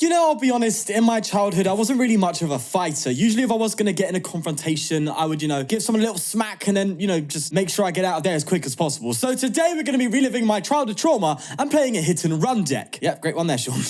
You know, I'll be honest, in my childhood, I wasn't really much of a fighter. Usually if I was going to get in a confrontation, I would, give someone a little smack and then, just make sure I get out of there as quick as possible. So today we're going to be reliving my childhood trauma and playing a hit and run deck. Yep, great one there, Sean.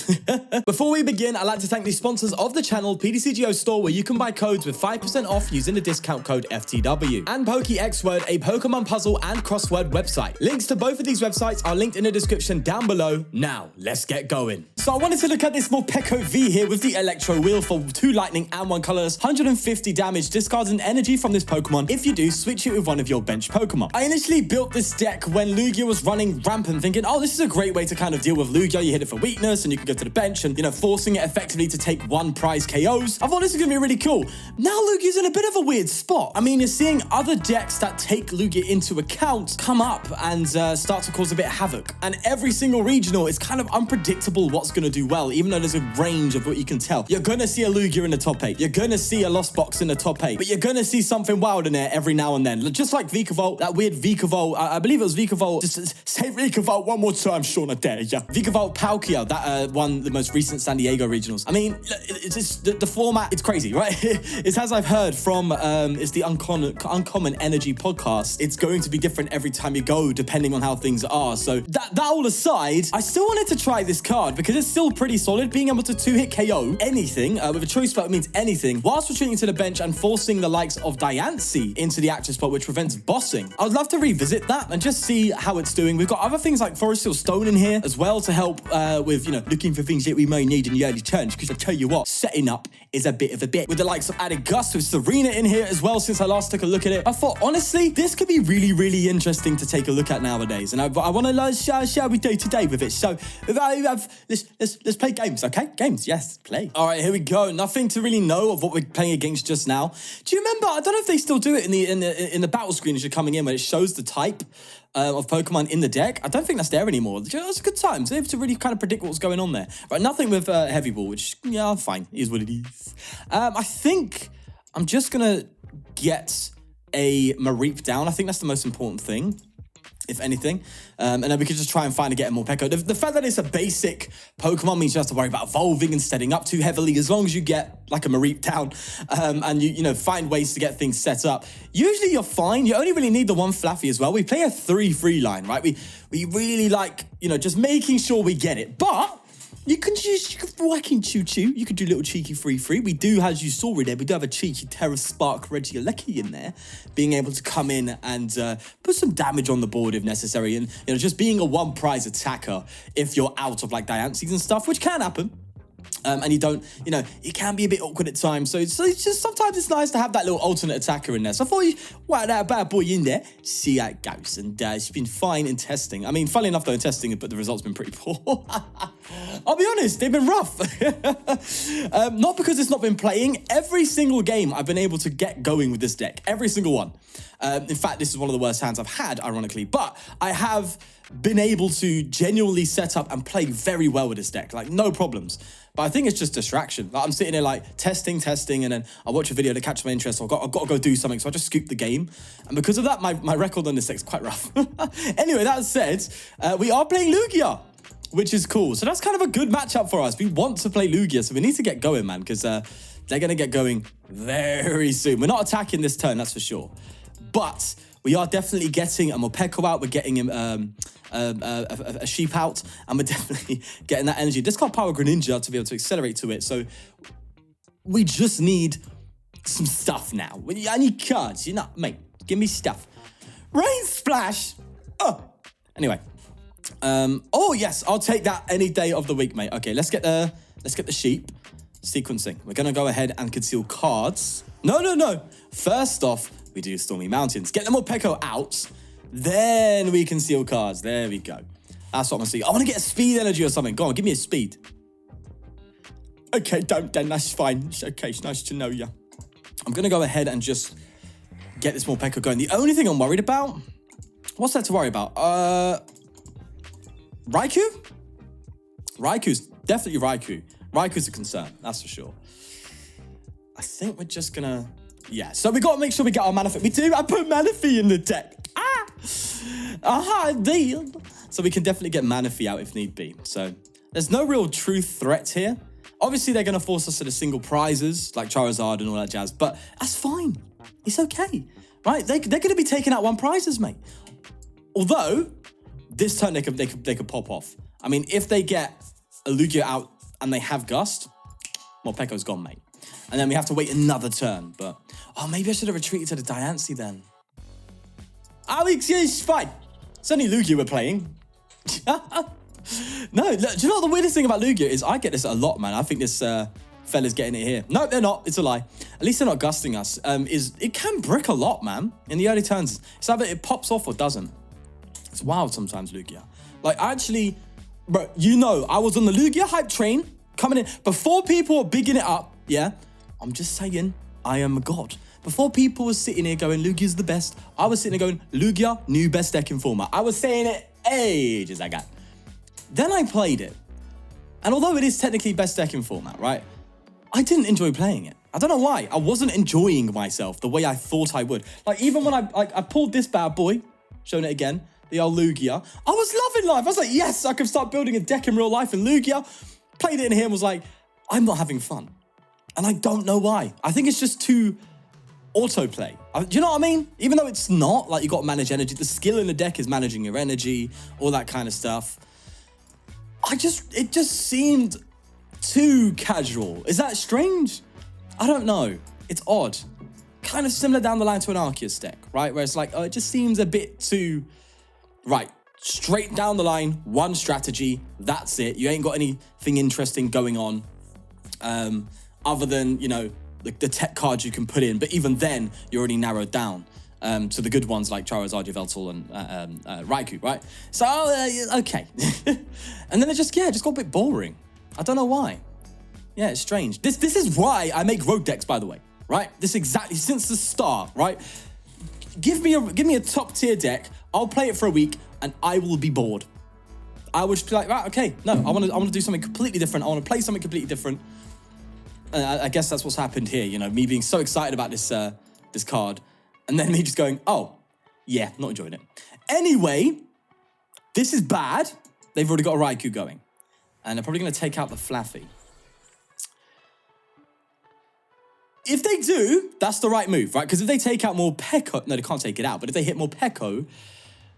Before we begin, I'd like to thank the sponsors of the channel, PDCGO Store, where you can buy codes with 5% off using the discount code FTW, and PokeXword, a Pokemon puzzle and crossword website. Links to both of these websites are linked in the description down below. Now, let's get going. So I wanted to look at this Morpeko V here with the Electro Wheel for 2 lightning and 1 colorless, 150 damage, discards an energy from this Pokemon. If you do, switch it with one of your bench Pokemon. I initially built this deck when Lugia was running rampant, thinking, oh, this is a great way to kind of deal with Lugia. You hit it for weakness and you can go to the bench and, forcing it effectively to take 1 prize KOs. I thought this was gonna be really cool. Now Lugia's in a bit of a weird spot. I mean, you're seeing other decks that take Lugia into account come up and start to cause a bit of havoc. And every single regional is kind of unpredictable what's gonna do well, even though there's a range of what you can tell. You're gonna see a Lugia in the top 8. You're gonna see a Lost Box in the top 8. But you're gonna see something wild in there every now and then. Just like Vikavolt, that weird Vikavolt, I believe it was Vikavolt. Just say Vikavolt one more time, Sean, I dare ya. Vikavolt Palkia, that won the most recent San Diego regionals. I mean, it's just, the format, it's crazy, right? It's as I've heard from, it's the Uncommon Energy podcast. It's going to be different every time you go, depending on how things are. So that all aside, I still wanted to try this card because it's still pretty solid. Being able to 2-hit KO anything with a choice spell means anything, whilst retreating to the bench and forcing the likes of Diancie into the active spot, which prevents bossing. I would love to revisit that and just see how it's doing. We've got other things like Forest Seal Stone in here as well to help with, looking for things that we may need in the early turns, because I tell you what, setting up is a bit of a bit. With the likes of added Gust with Serena in here as well since I last took a look at it. I thought, honestly, this could be really, really interesting to take a look at nowadays. And I want to learn, shall we do today with it? So let's play games, okay? Games, yes, play. All right, here we go. Nothing to really know of what we're playing against just now. Do you remember? I don't know if they still do it in the battle screen as you're coming in, when it shows the type of Pokemon in the deck. I don't think that's there anymore. It was a good time to be able to really kind of predict what was going on there. Right, nothing with Heavy Ball, which, yeah, fine. It is what it is. I think I'm just going to get a Mareep down. I think that's the most important thing, if anything. And then we could just try and find and get a Morpeko. The fact that it's a basic Pokemon means you have to worry about evolving and setting up too heavily. As long as you get like a Mareep down and you find ways to get things set up, usually you're fine. You only really need the 1 Flaaffy as well. We play a 3-3 line, right? We really like, just making sure we get it. But you can whacking choo-choo. You could do a little cheeky 3-3. We do, as you saw in there, we do have a cheeky Terra Spark Regieleki in there, being able to come in and put some damage on the board if necessary. And, just being a 1 prize attacker if you're out of like Diancie's and stuff, which can happen. And you don't, it can be a bit awkward at times. So it's just sometimes it's nice to have that little alternate attacker in there. So I thought you whack that bad boy in there, see how it goes. And it's been fine in testing. I mean, funnily enough though, in testing, but the results have been pretty poor. I'll be honest, they've been rough. Not because it's not been playing. Every single game I've been able to get going with this deck. Every single one. In fact, this is one of the worst hands I've had, ironically. But I have been able to genuinely set up and play very well with this deck. Like, no problems. But I think it's just distraction. Like, I'm sitting there like testing, and then I watch a video to catch my interest. So I've got to go do something. So I just scoop the game. And because of that, my record on this deck is quite rough. Anyway, that said, we are playing Lugia, which is cool. So that's kind of a good matchup for us. We want to play Lugia, so we need to get going, man, because they're going to get going very soon. We're not attacking this turn, that's for sure. But we are definitely getting a Morpeko out. We're getting him a sheep out, and we're definitely getting that energy. Discard Power Greninja to be able to accelerate to it. So we just need some stuff now. I need cards. Mate, give me stuff. Rain Splash. Oh, anyway. Oh yes, I'll take that any day of the week, mate. Okay, let's get the sheep sequencing. We're gonna go ahead and conceal cards. No. First off, we do Stormy Mountains. Get the Morpeko out, then we conceal cards. There we go. That's what I'm gonna see. I want to get a speed energy or something. Go on, give me a speed. Okay, don't then. That's fine. It's okay. It's nice to know you. I'm gonna go ahead and just get this Morpeko going. The only thing I'm worried about. What's there to worry about? Raikou? Raikou's definitely Raikou. Raikou's a concern, that's for sure. I think we're just gonna... Yeah, so we got to make sure we get our Manaphy. We do. I put Manaphy in the deck. Aha, deal. So we can definitely get Manaphy out if need be. So there's no real true threat here. Obviously, they're going to force us to the single prizes, like Charizard and all that jazz, but that's fine. It's okay, right? They're going to be taking out one prizes, mate. Although, this turn they could pop off. I mean, if they get a Lugia out and they have Gust, Morpeko's gone, mate. And then we have to wait another turn, but... Oh, maybe I should have retreated to the Diancie then. Oh, it's fine. It's only Lugia we're playing. No, look, do you know what the weirdest thing about Lugia is? I get this a lot, man. I think this fella's getting it here. No, they're not. It's a lie. At least they're not gusting us. It can brick a lot, man. In the early turns, it's either it pops off or doesn't. It's wild sometimes, Lugia. Like, actually, bro, you know, I was on the Lugia hype train coming in before people were bigging it up. Yeah, I'm just saying, I am a god. Before people were sitting here going, Lugia's the best, I was sitting here going, Lugia, new best deck in format. I was saying it ages ago. Then I played it. And although it is technically best deck in format, right? I didn't enjoy playing it. I don't know why. I wasn't enjoying myself the way I thought I would. Like, even when I pulled this bad boy, showing it again, the old Lugia, I was loving life. I was like, yes, I could start building a deck in real life. And Lugia, played it in here and was like, I'm not having fun. And I don't know why. I think it's just too autoplay. Do you know what I mean? Even though it's not, like, you got to manage energy. The skill in the deck is managing your energy, all that kind of stuff. It just seemed too casual. Is that strange? I don't know. It's odd. Kind of similar down the line to an Arceus deck, right? Where it's like, oh, it just seems a bit too, right, straight down the line, one strategy, that's it. You ain't got anything interesting going on other than, you know, the tech cards you can put in. But even then, you're already narrowed down to the good ones like Charizard, Yveltal, and Raikou, right? So, okay. And then it just got a bit boring. I don't know why. Yeah, it's strange. This is why I make road decks, by the way, right? This exactly, since the start, right? Give me a top tier deck. I'll play it for a week and I will be bored. I would just be like, right, okay, no, I want to do something completely different. I want to play something completely different. I guess that's what's happened here. You know, me being so excited about this card, and then me just going, oh, yeah, not enjoying it. Anyway, this is bad. They've already got a Raikou going, and they're probably going to take out the Flaaffy. If they do, that's the right move, right? Because if they take out Morpeko, no, they can't take it out, but if they hit Morpeko,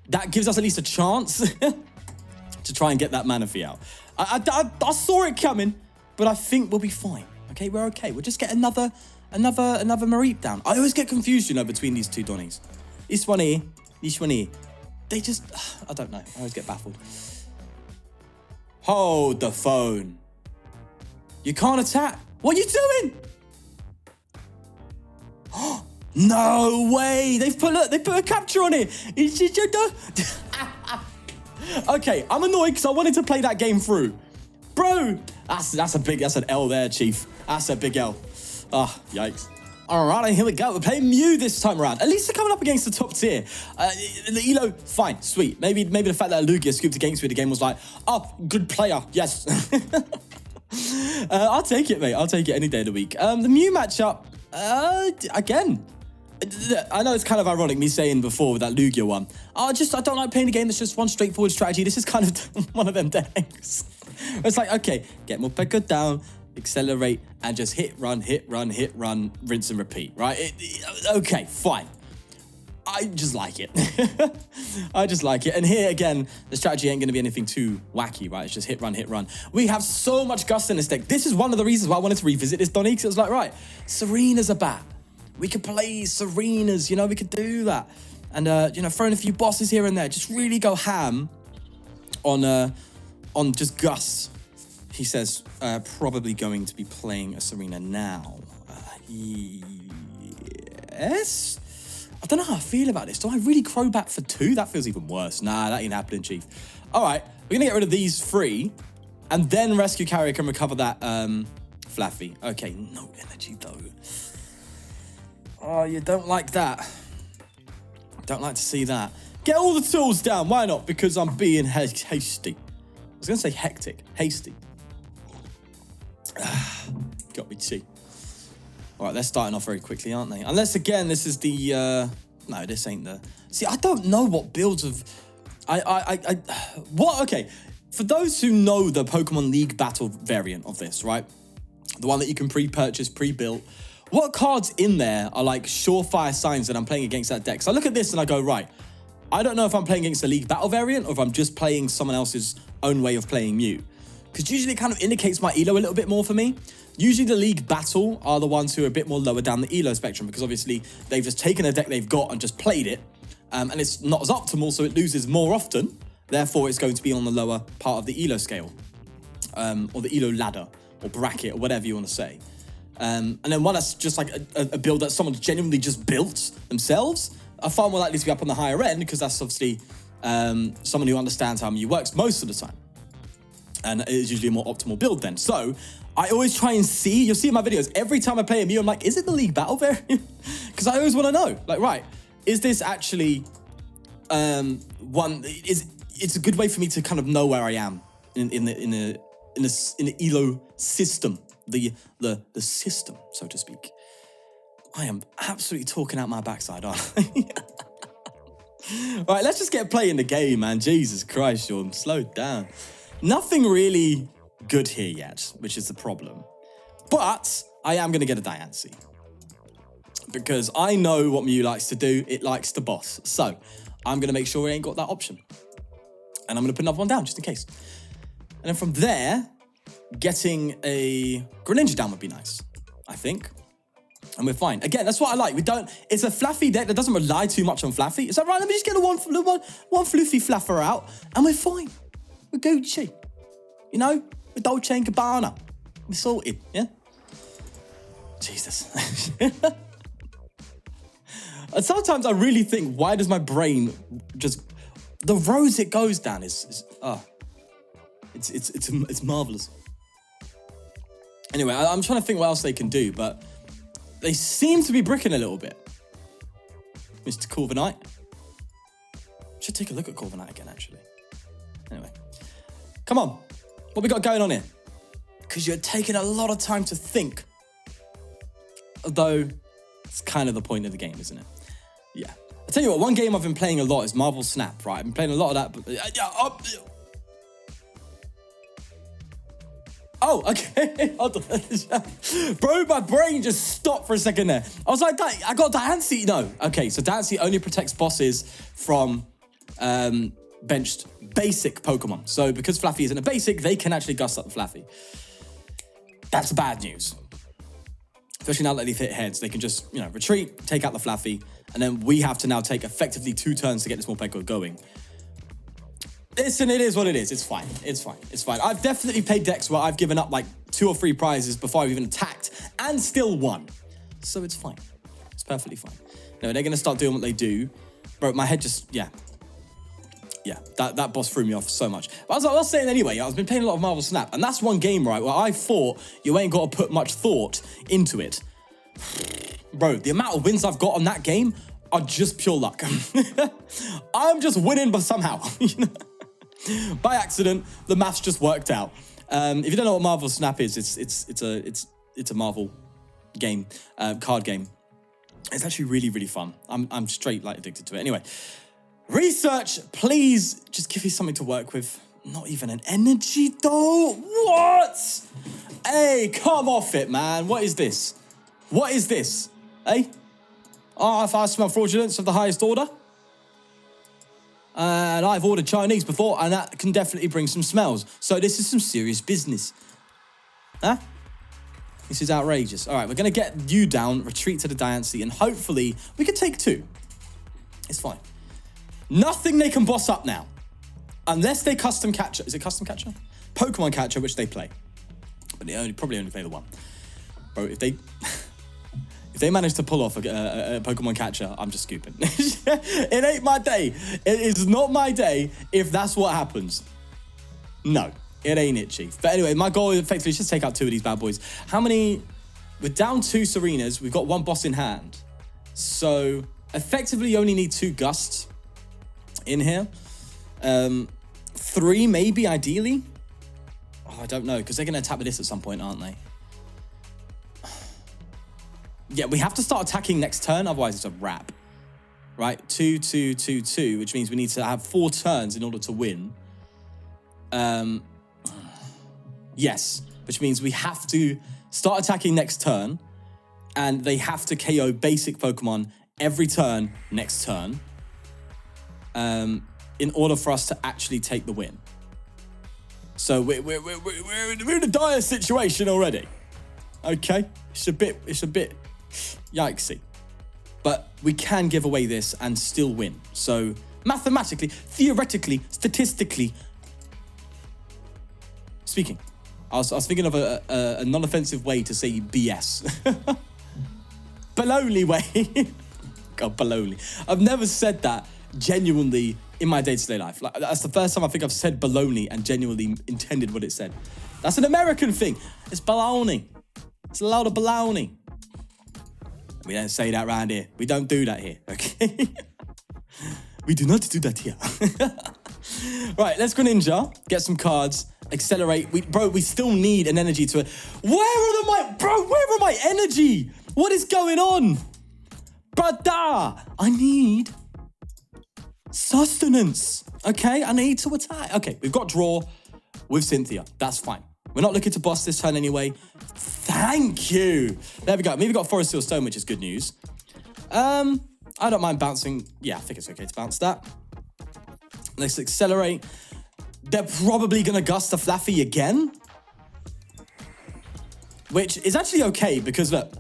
that gives us at least a chance to try and get that Manaphy out. I saw it coming, but I think we'll be fine. Okay, we're okay. We'll just get another Mareep down. I always get confused, you know, between these two Donnies. This one here. They just, I don't know. I always get baffled. Hold the phone. You can't attack. What are you doing? No way. They put a capture on it. Okay, I'm annoyed because I wanted to play that game through. Bro, that's an L there, Chief. That's a big L. Ah, oh, yikes. All right, here we go. We're playing Mew this time around. At least they're coming up against the top tier. You know, fine, sweet. Maybe the fact that Lugia scooped against me the game was like, oh, good player, yes. I'll take it, mate. I'll take it any day of the week. The Mew matchup, again, I know it's kind of ironic me saying before with that Lugia one. I don't like playing a game that's just one straightforward strategy. This is kind of one of them decks. It's like, okay, get Morpeko down, accelerate, and just hit, run, rinse and repeat, right? Okay, fine. I just like it. I just like it. And here, again, the strategy ain't going to be anything too wacky, right? It's just hit, run. We have so much gust in this deck. This is one of the reasons why I wanted to revisit this Donnie, because it was like, right, Serena's a bat. We could play Serenas, you know, we could do that. And, you know, throwing a few bosses here and there. Just really go ham on just Gus. He says, probably going to be playing a Serena now. Yes? I don't know how I feel about this. Do I really Crobat for 2? That feels even worse. Nah, that ain't happening, Chief. All right, we're going to get rid of these 3. And then Rescue Carrier can recover that Flaaffy. Okay, no energy, though. Oh, you don't like that. Don't like to see that. Get all the tools down. Why not? Because I'm being hasty. I was going to say hectic. Hasty. Got me tea. All right, they're starting off very quickly, aren't they? Unless, again, this is the... no, this ain't the... See, I don't know what builds of... What? Okay. For those who know the Pokemon League Battle variant of this, right? the one that you can pre-purchase, pre-built. What cards in there are like surefire signs that I'm playing against that deck? So I look at this and I go, right, I don't know if I'm playing against a League Battle variant or if I'm just playing someone else's own way of playing Mew. Because usually it kind of indicates my elo a little bit more for me. Usually the League Battle are the ones who are a bit more lower down the elo spectrum because obviously they've just taken a deck they've got and just played it. And it's not as optimal, so it loses more often. Therefore, it's going to be on the lower part of the elo scale. Or the elo ladder or bracket or whatever you want to say. And then one that's just like a build that someone's genuinely just built themselves are far more likely to be up on the higher end because that's obviously someone who understands how Mew works most of the time. And it is usually a more optimal build then. So I always try and see, you'll see in my videos, every time I play a Mew, I'm like, is it the League Battle variant? Because I always want to know, like, right, is this actually it's a good way for me to kind of know where I am in the elo system, the system, so to speak. I am absolutely talking out my backside, aren't I? All right, let's just get playing the game, man. Jesus Christ, Sean, slow down. Nothing really good here yet, which is the problem. But I am going to get a Diancie. Because I know what Mew likes to do. It likes to boss. So I'm going to make sure it ain't got that option. And I'm going to put another one down just in case. And then from there, getting a Greninja down would be nice, I think. And we're fine. Again, that's what I like. It's a Flaaffy deck that doesn't rely too much on Flaaffy. It's like, right, let me just get one floofy flaffer out and we're fine. We're Gucci. You know? We're Dolce & Gabbana. We're sorted, yeah? Jesus. And sometimes I really think, why does my brain just... The roads it goes down it's marvelous. Anyway, I'm trying to think what else they can do, but they seem to be bricking a little bit. Mr. Corviknight. Should take a look at Corviknight again, actually. Anyway, come on. What we got going on here? Because you're taking a lot of time to think. Although, it's kind of the point of the game, isn't it? Yeah. I'll tell you what, one game I've been playing a lot is Marvel Snap, right? I've been playing a lot of that, but... Oh, okay. Bro, my brain just stopped for a second there. I was like, I got Diancie. No. Okay, so Diancie only protects bosses from benched basic Pokemon. So because Flaaffy isn't a basic, they can actually gust up Flaaffy. That's bad news. Especially now that they've hit heads, they can just, retreat, take out the Flaaffy, and then we have to now take effectively 2 turns to get this Morpeko going. Listen, it is what it is. It's fine. It's fine. It's fine. I've definitely played decks where I've given up like 2 or 3 prizes before I've even attacked and still won. So it's fine. It's perfectly fine. No, they're going to start doing what they do. Bro, my head just, yeah, that boss threw me off so much. But as I was saying anyway, I've been playing a lot of Marvel Snap, and that's one game, right, where I thought you ain't got to put much thought into it. Bro, the amount of wins I've got on that game are just pure luck. I'm just winning, but somehow, by accident, the maths just worked out. If you don't know what Marvel Snap is, it's a Marvel game, card game. It's actually really, really fun. I'm straight like addicted to it. Anyway, research, please just give me something to work with. Not even an energy though. What? Hey, come off it, man. What is this? What is this? Hey? Oh, if I smell fraudulence of the highest order. And I've ordered Chinese before, and that can definitely bring some smells. So this is some serious business. Huh? This is outrageous. All right, we're going to get you down, retreat to the Diancie, and hopefully we can take 2. It's fine. Nothing they can boss up now. Unless they custom catcher. Is it custom catcher? Pokemon catcher, which they play. But they probably only play the one. Bro, if they manage to pull off a Pokemon catcher, I'm just scooping. It ain't my day. It is not my day if that's what happens. No, it ain't it, Chief. But anyway, my goal is effectively just take out 2 of these bad boys. How many? We're down 2 Serenas. We've got 1 boss in hand. So effectively, you only need 2 Gusts in here. 3 maybe, ideally. Oh, I don't know, because they're going to attack with this at some point, aren't they? Yeah, we have to start attacking next turn, otherwise it's a wrap. Right? 2, 2, 2, 2, which means we need to have 4 turns in order to win. Yes, which means we have to start attacking next turn, and they have to KO basic Pokemon every turn next turn in order for us to actually take the win. So we're in a dire situation already. Okay, it's a bit yikesy. But we can give away this and still win. So mathematically, theoretically, statistically speaking, I was thinking of a non-offensive way to say BS. Baloney way. God, baloney. I've never said that genuinely in my day-to-day life. Like, that's the first time I think I've said baloney and genuinely intended what it said. That's an American thing. It's baloney. It's a load of baloney. We don't say that around here. We don't do that here, okay? We do not do that here. Right, let's Greninja, get some cards, accelerate. We still need an energy to it. Where are my energy? What is going on? Brother, I need sustenance, okay? I need to attack. Okay, we've got draw with Cynthia. That's fine. We're not looking to boss this turn anyway. Thank you. There we go. Maybe got Forest Seal Stone, which is good news. I don't mind bouncing. Yeah, I think it's okay to bounce that. Let's accelerate. They're probably going to gust the Flaaffy again, which is actually okay because, look,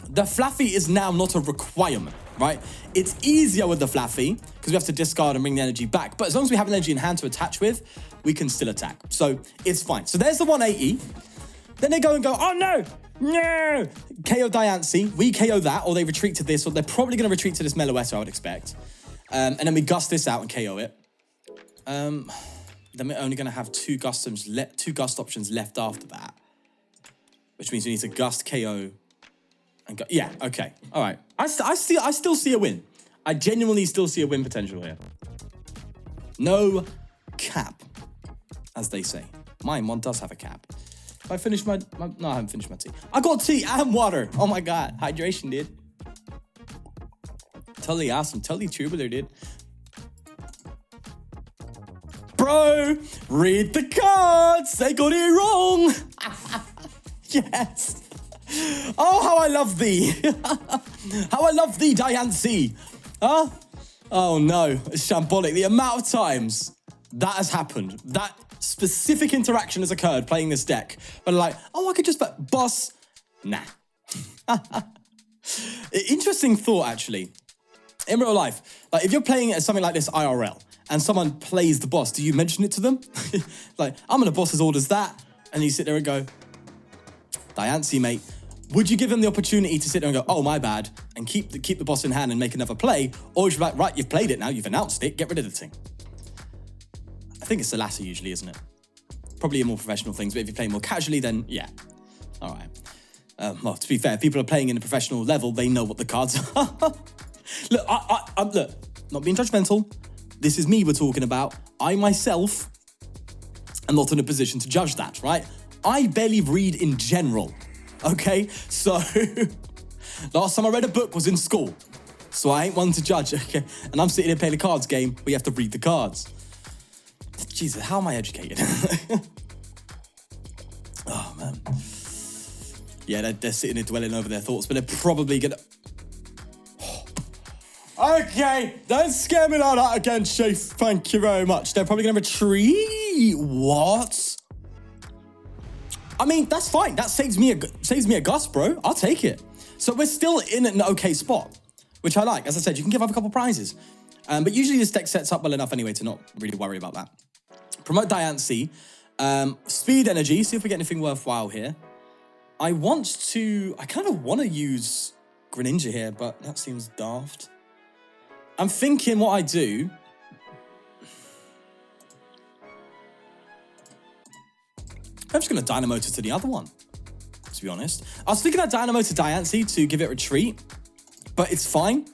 the Flaaffy is now not a requirement, right? It's easier with the Flaaffy because we have to discard and bring the energy back. But as long as we have an energy in hand to attach with, we can still attack. So it's fine. So there's the 180. Then they go and go, oh no, no. KO Diancie. We KO that, or they retreat to this, or they're probably going to retreat to this Meloetta, I would expect. And then we gust this out and KO it. Then we're only going to have two gust options left after that, which means we need to gust KO. And yeah, okay. All right. I still see a win. I genuinely still see a win potential here. No cap, as they say. Mine one does have a cap. If I finish no, I haven't finished my tea. I got tea and water. Oh my God. Hydration, dude. Totally awesome. Totally tubular, dude. Bro, read the cards. They got it wrong. Yes. Oh, how I love thee. How I love thee, Diancie. Huh? Oh no, it's shambolic. The amount of times that has happened, that specific interaction has occurred playing this deck. But like, oh, I could just boss. Nah. Interesting thought, actually. In real life, like if you're playing something like this IRL and someone plays the boss, do you mention it to them? Like, I'm going to boss as old as that. And you sit there and go, Diancie, mate. Would you give them the opportunity to sit there and go, oh, my bad, and keep the boss in hand and make another play? Or would you be like, right, you've played it now, you've announced it, get rid of the thing? I think it's the latter usually, isn't it? Probably in more professional things, but if you're playing more casually, then yeah. All right. Well, to be fair, if people are playing in a professional level, they know what the cards are. Look, look, not being judgmental. This is me we're talking about. I myself am not in a position to judge that, right? I barely read in general. Okay, so last time I read a book was in school, so I ain't one to judge, okay? And I'm sitting here playing a cards game where you have to read the cards. Jesus, how am I educated? Oh, man. Yeah, they're sitting here dwelling over their thoughts, but they're probably gonna... Okay, don't scare me like that again, Chief. Thank you very much. They're probably gonna retreat. What? I mean, that's fine. That saves me a gust, bro. I'll take it. So we're still in an okay spot, which I like. As I said, you can give up a couple prizes. But usually this deck sets up well enough anyway to not really worry about that. Promote Diancie. Speed energy. See if we get anything worthwhile here. I kind of want to use Greninja here, but that seems daft. I'm thinking what I do... I'm just going to Dynamo to the other one, to be honest. I was thinking I'd Dynamo to Diancie to give it retreat, but it's fine.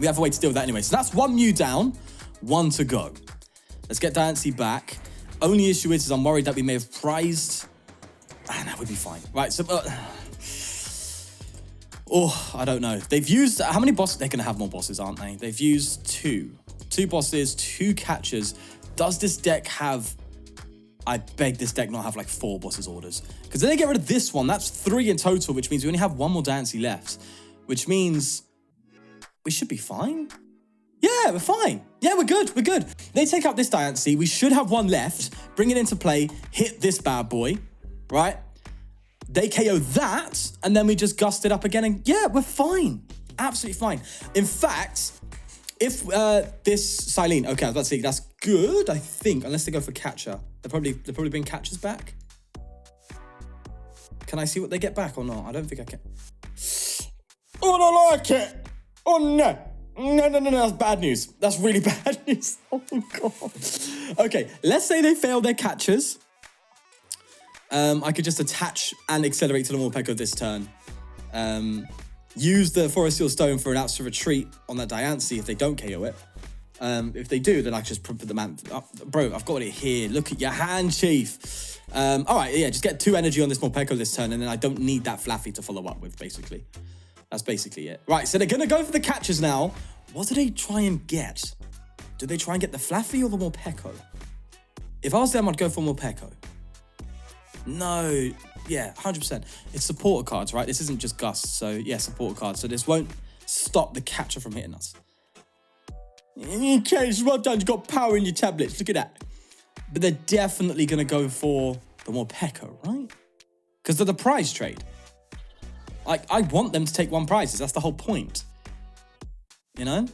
We have a way to deal with that anyway. So that's one Mew down, one to go. Let's get Diancie back. Only issue is I'm worried that we may have prized... no, we'd be fine. Right, so... oh, I don't know. They've used... How many bosses? They're going to have more bosses, aren't they? They've used two. Two bosses, two catchers. Does this deck have... I beg this deck not have like 4 boss's orders. Because then they get rid of this one. That's 3 in total, which means we only have 1 more Diancie left. Which means we should be fine. Yeah, we're fine. Yeah, we're good. We're good. They take out this Diancie. We should have 1 left. Bring it into play. Hit this bad boy. Right? They KO that. And then we just gust it up again. And yeah, we're fine. Absolutely fine. In fact, if this Silene, okay, I was about to say that's good, I think, unless they go for catcher. They'll probably bring catchers back. Can I see what they get back or not? I don't think I can. Oh, I don't like it. Oh no. No, that's bad news. That's really bad news. Oh god. Okay, let's say they fail their catchers. I could just attach and accelerate to the Morpeko this turn. Use the Forest Seal Stone for an outs to retreat on that Diancie if they don't KO it. If they do, then I just put the man up. Bro, I've got it here. Look at your hand, Chief. All right, yeah, just get 2 energy on this Morpeko this turn, and then I don't need that Flaaffy to follow up with, basically. That's basically it. Right, so they're going to go for the catchers now. What do they try and get? Do they try and get the Flaaffy or the Morpeko? If I was them, I'd go for Morpeko. No, yeah, 100%. It's supporter cards, right? This isn't just Gust, so yeah, supporter cards. So this won't stop the catcher from hitting us. Okay, well done. You've got power in your tablets. Look at that. But they're definitely going to go for the Morpeko, right? Because they're the prize trade. Like, I want them to take 1 prizes. That's the whole point. You know?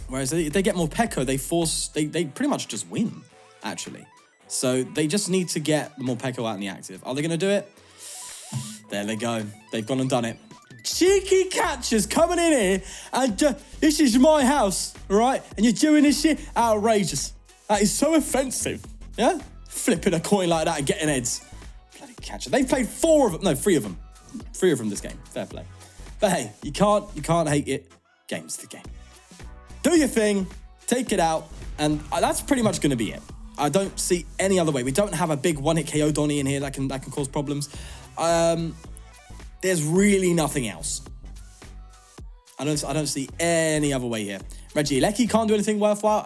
Whereas if they get Morpeko, they pretty much just win, actually. So they just need to get the Morpeko out in the active. Are they going to do it? There they go. They've gone and done it. Cheeky catchers coming in here and this is my house, right? And you're doing this shit? Outrageous. That is so offensive. Yeah? Flipping a coin like that and getting heads. Bloody catcher. They've played 4 of them. No, 3 of them. 3 of them this game. Fair play. But hey, you can't hate it. Game's the game. Do your thing. Take it out. And that's pretty much going to be it. I don't see any other way. We don't have a big 1-hit KO Donnie in here that can cause problems. There's really nothing else. I don't see any other way here. Regieleki can't do anything worthwhile.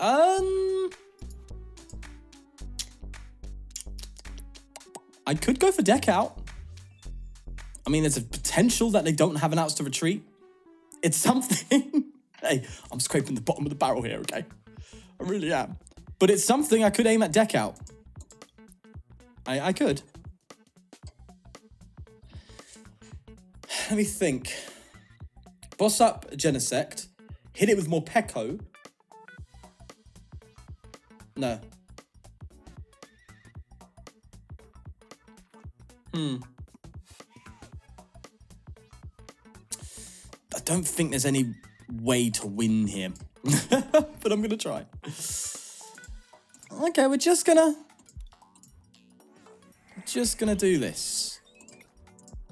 I could go for deck out. I mean, there's a potential that they don't have an outs to retreat. It's something. Hey, I'm scraping the bottom of the barrel here, okay? I really am. But it's something I could aim at deck out. I could. Let me think. Boss up Genesect. Hit it with Morpeko. No. I don't think there's any way to win here. But I'm going to try. Okay, we're just gonna do this.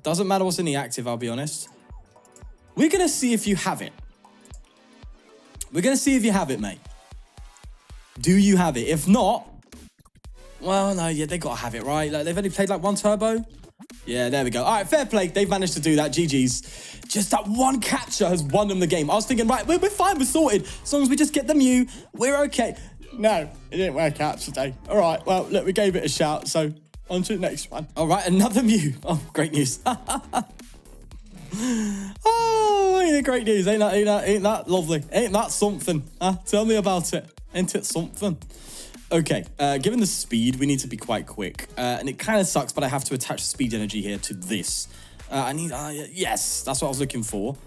Doesn't matter what's in the active, I'll be honest. We're gonna see if you have it. We're gonna see if you have it, mate. Do you have it? If not, well, no, yeah, they gotta have it, right? Like, they've only played like 1 turbo. Yeah, there we go. All right, fair play. They've managed to do that. GG's. Just that 1 catcher has won them the game. I was thinking, right, we're fine, we're sorted. As long as we just get the Mew, we're okay. No, it didn't work out today. All right, well, look, we gave it a shout, so on to the next one. All right, another Mew. Oh, great news. Oh, ain't it great news? Ain't that lovely? Ain't that something? Huh? Tell me about it. Ain't it something? Okay, given the speed, we need to be quite quick. And it kind of sucks, but I have to attach the speed energy here to this. I need, yes, that's what I was looking for.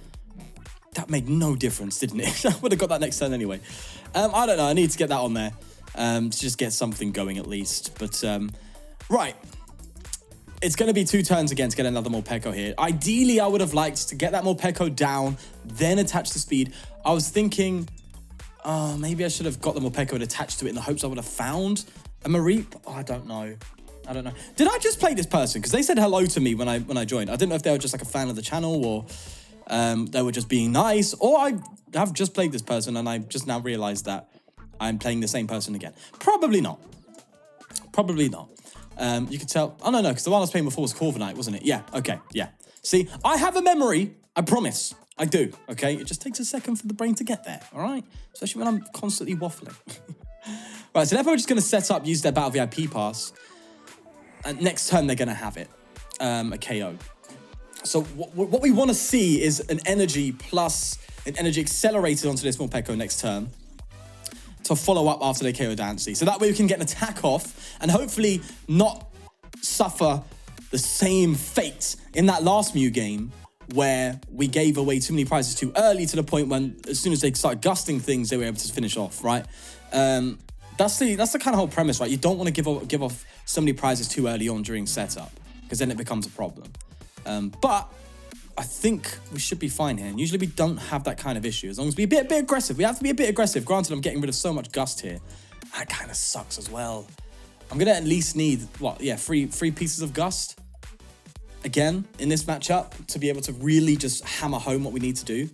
That made no difference, didn't it? I would have got that next turn anyway. I don't know, I need to get that on there. To just get something going at least. But, right. It's going to be 2 turns again to get another Morpeko here. Ideally, I would have liked to get that Morpeko down, then attach the speed. I was thinking, maybe I should have got the Morpeko and attached to it in the hopes I would have found a Mareep. Oh, I don't know. I don't know. Did I just play this person? Because they said hello to me when I joined. I didn't know if they were just like a fan of the channel or they were just being nice, or I have just played this person and I just now realized that I'm playing the same person again. Probably not. Probably not. You could tell. Oh, no, because the one I was playing before was Corviknight, wasn't it? Yeah, okay, yeah. See, I have a memory. I promise. I do, okay? It just takes a second for the brain to get there, all right? Especially when I'm constantly waffling. Right, so they're probably just going to set up, use their Battle VIP pass. And next turn, they're going to have it. A KO. So what we want to see is an energy plus an energy accelerated onto this Morpeko next turn to follow up after they KO Diancie. So that way we can get an attack off and hopefully not suffer the same fate in that last Mew game where we gave away too many prizes too early to the point when as soon as they started gusting things, they were able to finish off, right? That's the kind of whole premise, right? You don't want to give off so many prizes too early on during setup because then it becomes a problem. But I think we should be fine here. And usually we don't have that kind of issue as long as we're a bit aggressive. We have to be a bit aggressive. Granted, I'm getting rid of so much gust here. That kind of sucks as well. I'm going to at least need, what, yeah, three pieces of gust again in this matchup to be able to really just hammer home what we need to do.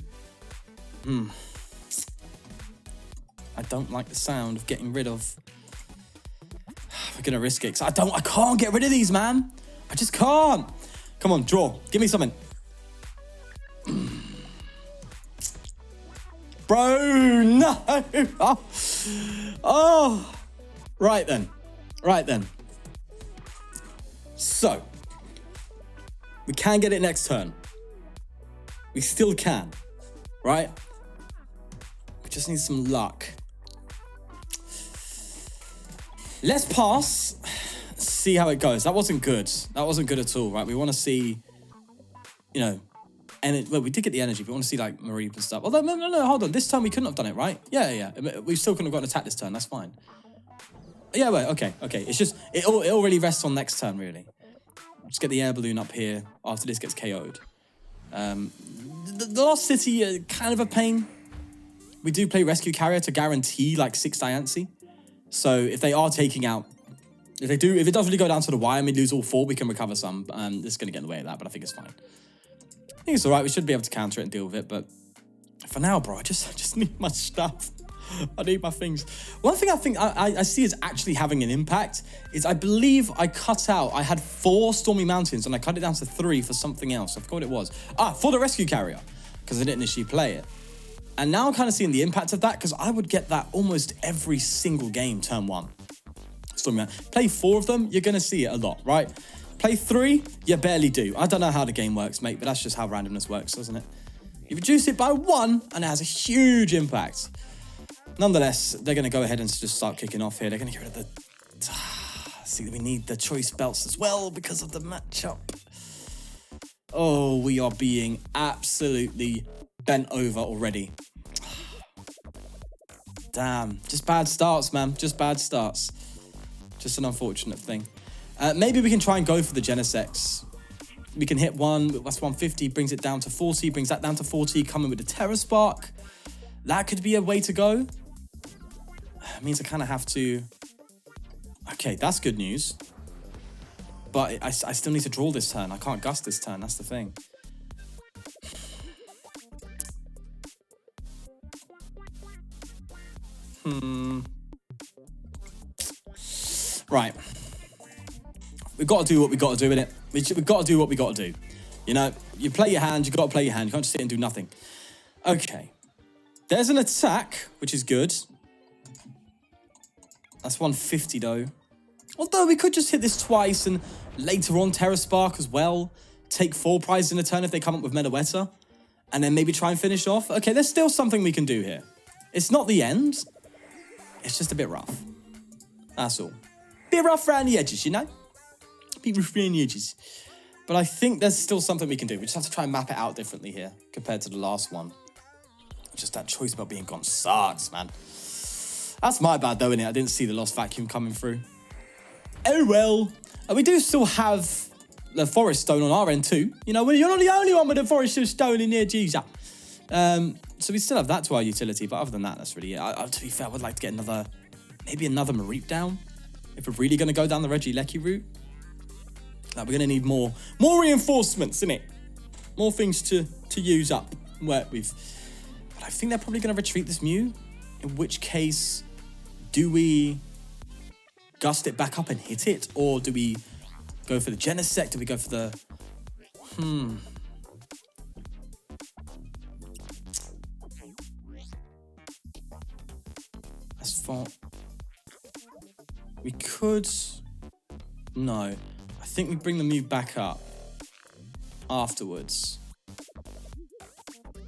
I don't like the sound of getting rid of... We're going to risk it. I can't get rid of these, man. I just can't. Come on, draw. Give me something. Bro, no. Oh. Right then. So, we can get it next turn. We still can, right? We just need some luck. Let's pass. See how it goes. That wasn't good. That wasn't good at all, right? We want to see, you know, and well, we did get the energy, but we want to see like Mareep and stuff. Although, no, hold on. This time we couldn't have done it, right? Yeah. We still couldn't have got an attack this turn. That's fine. Yeah, wait, okay. It's just, it all really rests on next turn, really. Just get the Air Balloon up here after this gets KO'd. The last city, kind of a pain. We do play Rescue Carrier to guarantee like 6 Diancie. So if they are taking out, if it does really go down to the wire and we lose all 4, we can recover some. This is going to get in the way of that, but I think it's fine. I think it's all right. We should be able to counter it and deal with it, but for now, bro, I just need my stuff. I need my things. One thing I think I see is actually having an impact is I believe I had 4 Stormy Mountains and I cut it down to 3 for something else. I forgot what it was. For the Rescue Carrier, because I didn't initially play it. And now I'm kind of seeing the impact of that because I would get that almost every single game turn 1. Stormy Mountain. Play 4 of them, you're going to see it a lot, right? Play 3, you barely do. I don't know how the game works, mate, but that's just how randomness works, doesn't it? You reduce it by 1 and it has a huge impact. Nonetheless, they're going to go ahead and just start kicking off here. They're going to get rid of the... See, we need the choice belts as well because of the matchup. Oh, we are being absolutely bent over already. Damn. Just bad starts, man. Just bad starts. Just an unfortunate thing. Maybe we can try and go for the Genesect. We can hit 1. That's 150. Brings it down to 40. Brings that down to 40. Coming with the Terra Spark. That could be a way to go. It means I kind of have to... Okay, that's good news. But I still need to draw this turn. I can't gust this turn. That's the thing. Right. We've got to do what we got to do, innit? We've got to do what we got to do. You know, you play your hand, you got to play your hand. You can't just sit and do nothing. Okay. There's an attack, which is good. That's 150, though. Although we could just hit this twice and later on Terra Spark as well. Take 4 prizes in a turn if they come up with Medaetta. And then maybe try and finish off. Okay, there's still something we can do here. It's not the end. It's just a bit rough. That's all. Bit rough around the edges, you know? Bit rough around the edges. But I think there's still something we can do. We just have to try and map it out differently here compared to the last one. Just that choice about being gone sucks, man. That's my bad, though, innit? I didn't see the Lost Vacuum coming through. Oh, well. And we do still have the Forest Stone on our end, too. You know, you're not the only one with a Forest Stone in here, Jesus. So we still have that to our utility. But other than that, that's really it. To be fair, I would like to get maybe another Mareep down. If we're really going to go down the Regieleki route. Like, we're going to need more reinforcements, innit? More things to use up and work with. But I think they're probably going to retreat this Mew. In which case, do we gust it back up and hit it? Or do we go for the Genesect? Do we go for the... That's fine. We could... No. I think we bring the Mew back up afterwards.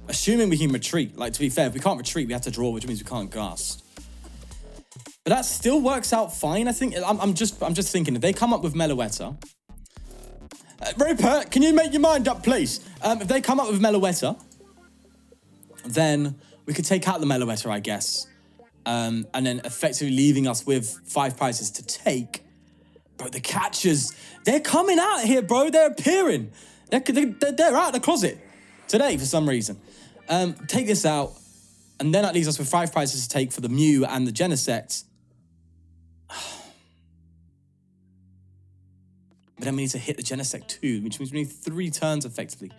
Assuming we can retreat. Like, to be fair, if we can't retreat, we have to draw, which means we can't gust. But that still works out fine, I think. I'm just thinking, if they come up with Meloetta... Rupert, can you make your mind up, please? If they come up with Meloetta, then we could take out the Meloetta, I guess. And then effectively leaving us with 5 prizes to take. Bro, the catchers, they're coming out here, bro. They're appearing. They're out of the closet today for some reason. Take this out, and then that leaves us with 5 prizes to take for the Mew and the Genesect. But then we need to hit the Genesect too, which means we need 3 turns effectively.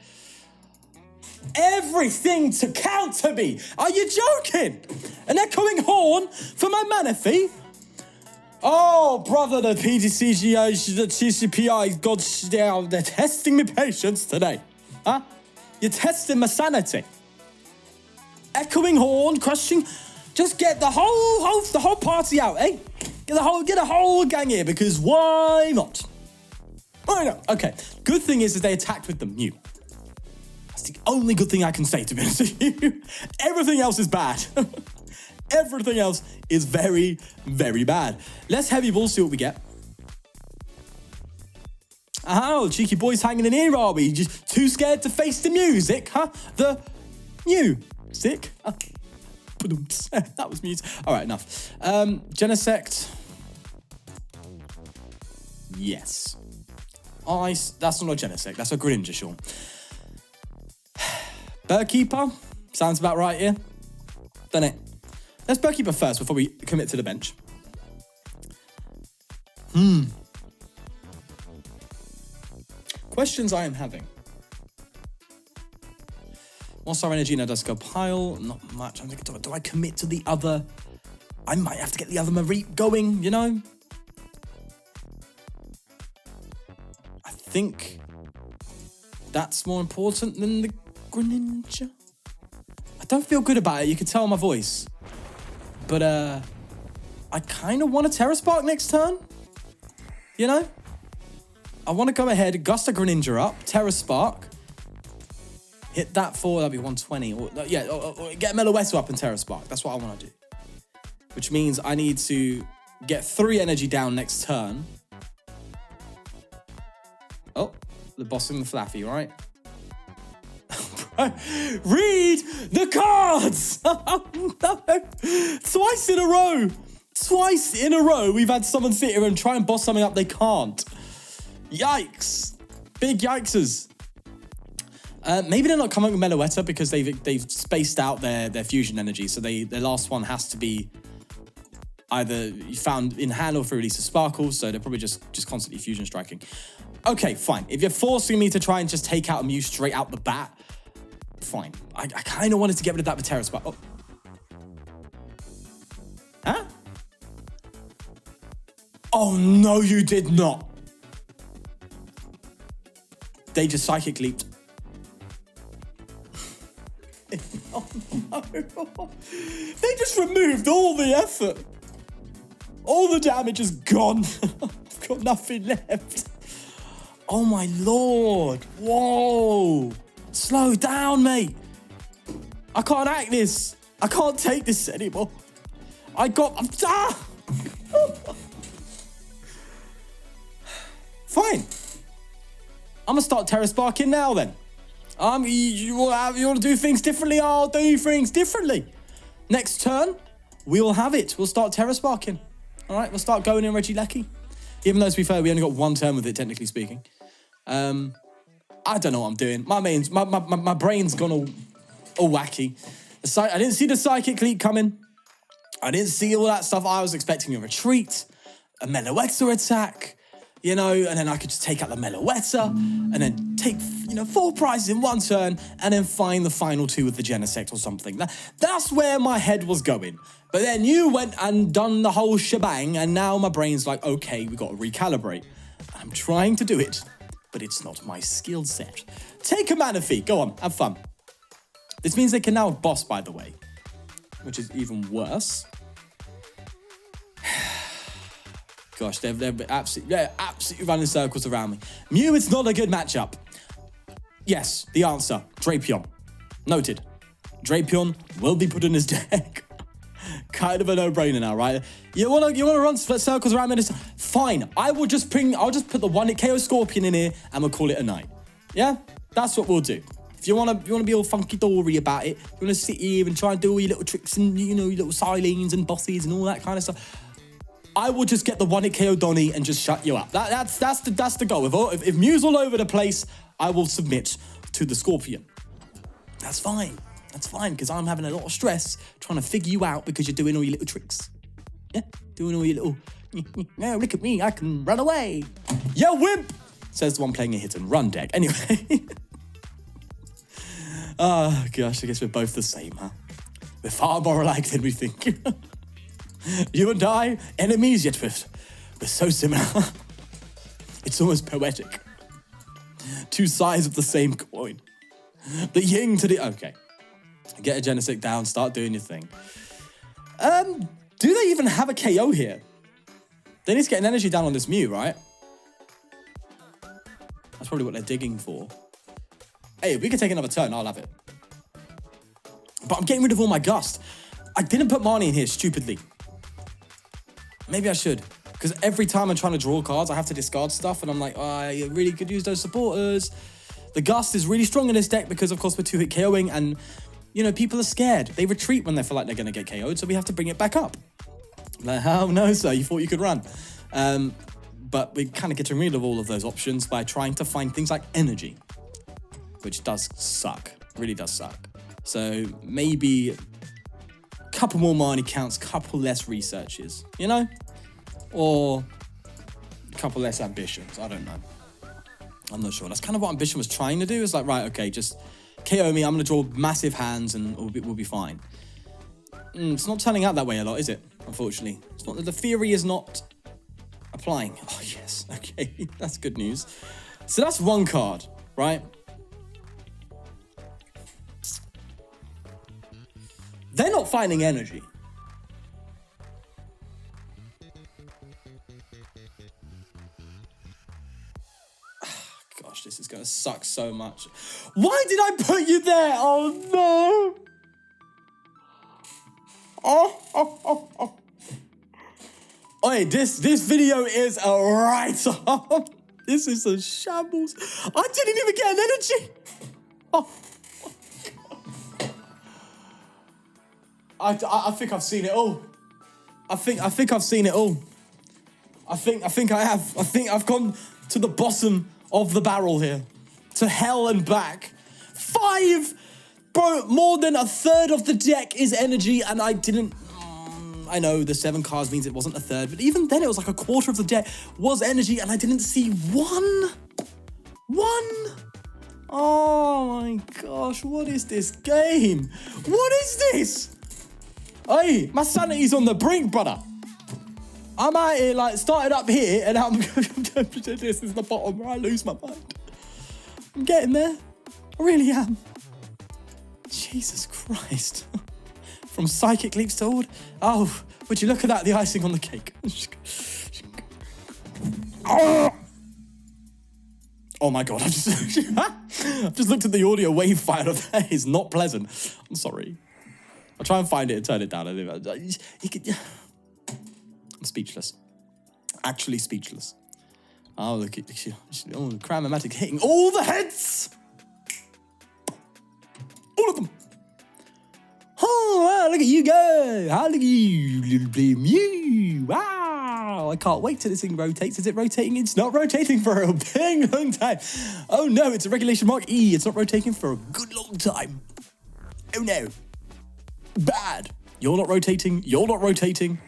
Everything to counter me! Are you joking? An echoing horn for my Manaphy? Oh, brother, the PDCGI, the TCPI, God, they're testing my patience today. Huh? You're testing my sanity. Echoing horn, crushing. Just get the whole party out, eh? Get a whole gang here, because why not? Why not? Okay. Good thing is they attacked with the Mew. That's the only good thing I can say, to be honest with you. Everything else is bad. Everything else is very, very bad. Let's heavy ball, see what we get. Oh, cheeky boys hanging in here, are we? Just too scared to face the music, huh? The music? That was music. All right, enough. Genesect. Yes. That's not a Genesect. That's a Greninja, Sean. Bird Keeper. Sounds about right here. Done it. Let's Bird Keeper first before we commit to the bench. Questions I am having. 1-star energy now does go pile. Not much. I'm thinking, do I commit to the other? I might have to get the other Mareep going, you know? I think that's more important than the Greninja. I don't feel good about it. You can tell my voice. But, I kind of want a Terra Spark next turn. You know? I want to go ahead, gust a Greninja up, Terra Spark. Hit that for, that'll be 120. Or get Meloetta up and Terra Spark. That's what I want to do. Which means I need to get 3 energy down next turn. Oh, the bossing the Flaaffy, right? Read the cards! No. Twice in a row. Twice in a row, we've had someone sit here and try and boss something up they can't. Yikes. Big yikesers. Maybe they're not coming with Meloetta because they've spaced out their fusion energy. So their last one has to be either found in hand or through release of Sparkle. So they're probably just constantly fusion striking. Okay, fine. If you're forcing me to try and just take out a Mew straight out the bat, fine. I kind of wanted to get rid of that with Terra Spark. Oh. Huh? Oh, no, you did not. They just Psychic Leaped. Oh, no. They just removed all the effort. All the damage is gone. I've got nothing left. Oh, my Lord. Whoa. Slow down, mate. I can't act this. I can't take this anymore. Fine. I'm going to start Terra Sparking now then. You want to do things differently? I'll do things differently. Next turn, we will have it. We'll start Terra Sparking. All right, we'll start going in Regieleki. Even though, to be fair, we only got 1 turn with it, technically speaking. I don't know what I'm doing. My brain's gone all wacky. I didn't see the Psychic Leap coming. I didn't see all that stuff. I was expecting a retreat, a Meloetta attack, you know, and then I could just take out the Meloetta and then take, 4 prizes in 1 turn and then find the final 2 with the Genesect or something. That's where my head was going. But then you went and done the whole shebang, and now my brain's like, okay, we've got to recalibrate. I'm trying to do it, but it's not my skill set. Take a Manaphy. Go on, have fun. This means they can now boss, by the way, which is even worse. Gosh, they're absolutely running circles around me. Mew is not a good matchup. Yes, the answer, Drapion. Noted. Drapion will be put in his deck. Kind of a no-brainer now, right? You wanna run split circles around me? Fine. I'll just put the 1-hit KO Scorpion in here and we'll call it a night. Yeah? That's what we'll do. If you wanna be all funky-dory about it, you wanna sit here and try and do all your little tricks and, you know, your little Silines and bosses and all that kind of stuff, I will just get the 1-hit KO Donny and just shut you up. That's the goal. If Mew's all over the place, I will submit to the Scorpion. That's fine. That's fine, because I'm having a lot of stress trying to figure you out because you're doing all your little tricks. Yeah? Doing all your little, no, look at me, I can run away. Yeah, wimp, says the one playing a hit and run deck. Anyway. Oh, gosh, I guess we're both the same, huh? We're far more alike than we think. You and I, enemies, yet we're so similar. It's almost poetic. Two sides of the same coin. The yin to the... Okay. Get a Genesect down, start doing your thing. Do they even have a KO here? They need to get an energy down on this Mew, right? That's probably what they're digging for. Hey, if we can take another turn, I'll have it. But I'm getting rid of all my Gust. I didn't put Marnie in here, stupidly. Maybe I should. Because every time I'm trying to draw cards, I have to discard stuff, and I'm like, oh, I really could use those supporters. The Gust is really strong in this deck because, of course, we're 2-hit KOing, and, you know, people are scared. They retreat when they feel like they're going to get KO'd, so we have to bring it back up. Like, oh, no, sir, you thought you could run. But we're kind of getting rid of all of those options by trying to find things like energy, which does suck. Really does suck. So maybe a couple more Marnie counts, couple less researches, you know? Or a couple less ambitions. I don't know. I'm not sure. That's kind of what Ambition was trying to do. It's like, right, okay, just KO me. I'm going to draw massive hands and we'll be fine. It's not turning out that way a lot, is it? Unfortunately. It's not. The theory is not applying. Oh, yes. Okay. That's good news. So that's one card, right? They're not finding energy. Gosh, this is going to suck so much. Why did I put you there? Oh, no. Oh. Oi, this video is a write-off. This is a shambles. I didn't even get an energy. Oh. I think I've seen it all. I think I've seen it all. I think I have. I think I've gone to the bottom of the barrel here. To hell and back. 5! Bro, more than a third of the deck is energy, and I didn't... I know the 7 cards means it wasn't a third, but even then it was like a quarter of the deck was energy, and I didn't see one. Oh my gosh, what is this game? What is this? Hey, my sanity's on the brink, brother. I'm out here, like, started up here, and I'm this is the bottom where I lose my mind. I'm getting there. I really am. Jesus Christ. From Psychic Leaps to Ord. Oh, would you look at that, the icing on the cake. Oh my God, I've just looked at the audio wave file of that. It's not pleasant. I'm sorry. I'll try and find it and turn it down. I'm speechless. Actually speechless. Oh, look at oh, Cram-O-Matic hitting all the heads! All of them! Oh, wow, look at you go! How look at you, little blue Mew! Wow! I can't wait till this thing rotates. Is it rotating? It's not rotating for a big long time. Oh no, it's a regulation mark E. It's not rotating for a good long time. Oh no. Bad. You're not rotating. You're not rotating.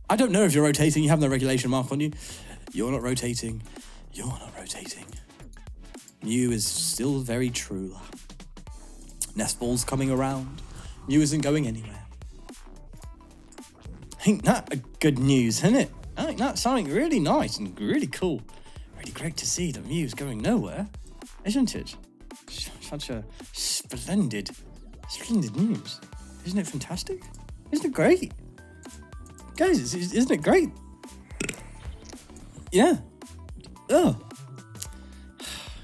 I don't know if you're rotating. You have no regulation mark on you. You're not rotating. You're not rotating. Mew is still very true. Nest Ball's coming around. Mew isn't going anywhere. Ain't that a good news, isn't it? Ain't that something really nice and really cool? Really great to see that Mew's going nowhere, isn't it? Such a splendid news. Isn't it fantastic? Isn't it great? Guys, isn't it great? Yeah. Oh.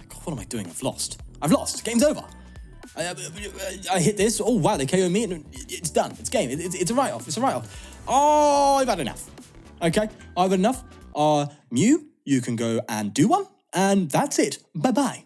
God, what am I doing? I've lost. I've lost. Game's over. I hit this. Oh, wow, they KO me. And it's done. It's game. It's a write-off. It's a write-off. Oh, I've had enough. Okay, I've had enough. Mew, you can go and do one. And that's it. Bye-bye.